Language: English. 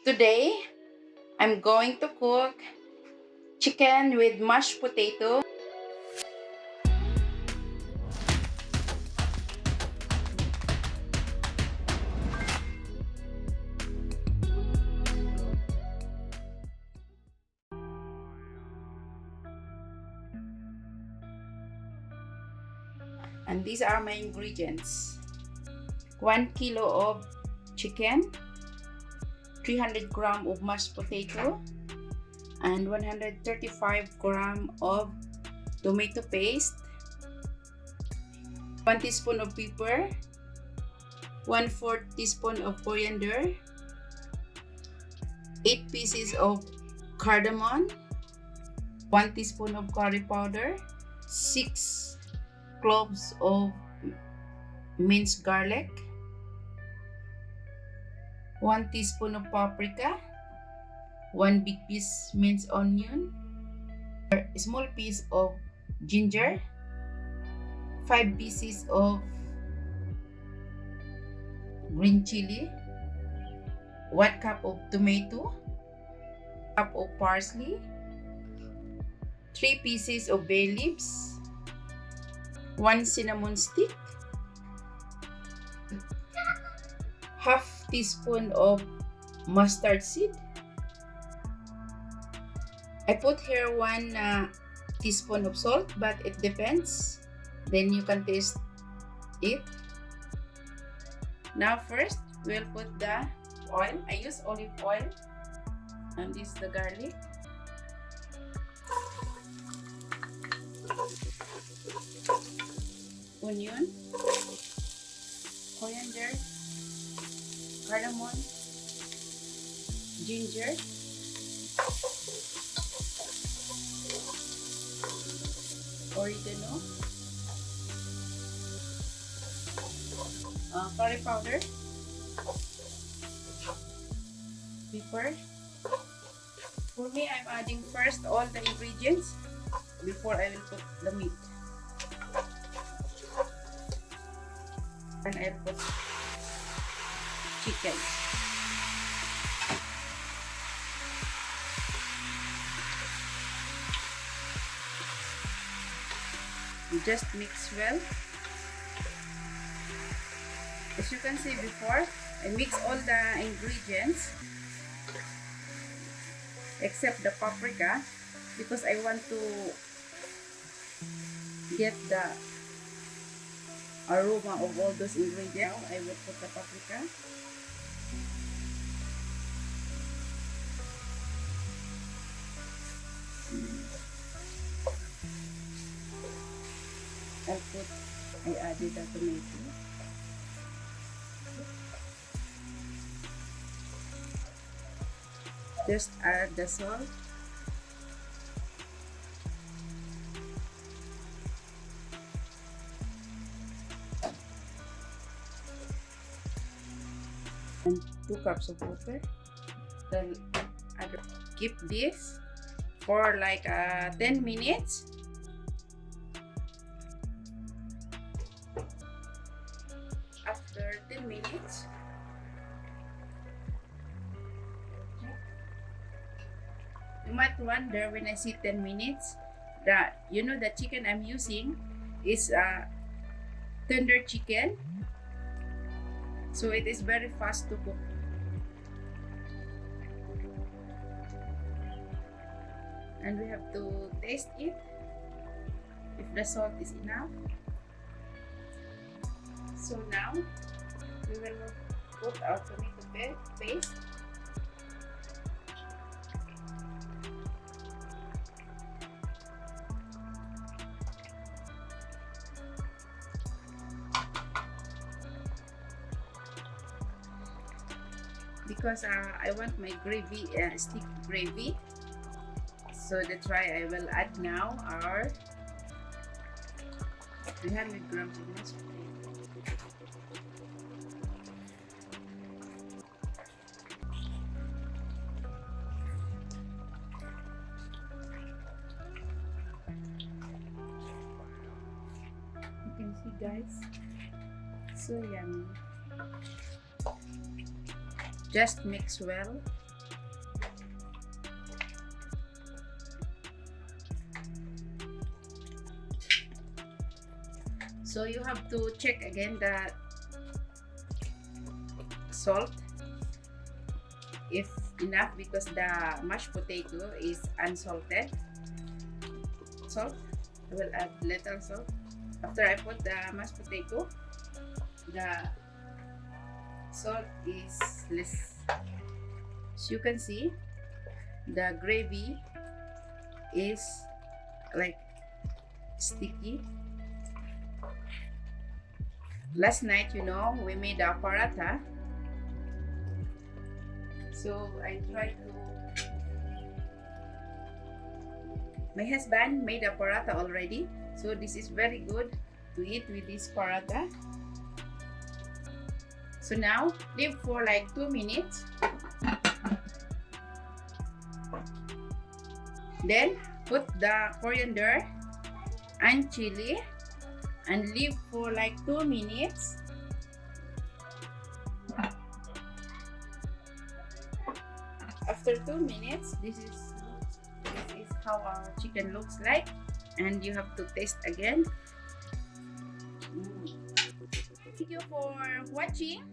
Today, I'm going to cook chicken with mashed potato. And these are my ingredients. 1 kilo of chicken, 300 gram of mashed potato, and 135 gram of tomato paste, 1 teaspoon of pepper, 1/4 teaspoon of coriander, 8 pieces of cardamom, 1 teaspoon of curry powder, 6 cloves of minced garlic, 1 teaspoon of paprika, 1 big piece minced onion, a small piece of ginger, 5 pieces of green chili, 1 cup of tomato, cup of parsley, 3 pieces of bay leaves, 1 cinnamon stick, half teaspoon of mustard seed. I put here 1 teaspoon of salt, but it depends. Then you can taste it. Now first, we'll put the oil. I use olive oil. And this is the garlic. Onion. Coriander. Cardamom. Ginger. Oregano. Curry powder. Pepper. For me, I'm adding first all the ingredients before I will put the meat. And I'll put chicken. You just mix well. As you can see before, I mix all the ingredients except the paprika because I want to get the aroma of all those ingredients. Now I will put the paprika. I added the tomato. Just add the salt. And 2 cups of water. Then keep this for like 10 minutes. After 10 minutes, you might wonder when I say 10 minutes that the chicken I'm using is tender chicken, so it is very fast to cook. And we have to taste it if the salt is enough. So now we will put our tomato paste. Because I want my gravy, sticky gravy, so that's why I will add now our 300 grams of mashed potato. You can see, guys, so yummy. Just mix well. So you have to check again the salt if enough, because the mashed potato is unsalted. Salt, I will add little salt. After I put the mashed potato, the salt is less. As you can see, the gravy is like sticky. Last night, you know, we made a paratha. So I tried to. My husband made a paratha already. So this is very good to eat with this paratha. So now leave for like 2 minutes. Then put the coriander and chili and leave for like 2 minutes. After 2 minutes, this is how our chicken looks like, and you have to taste again. Thank you for watching.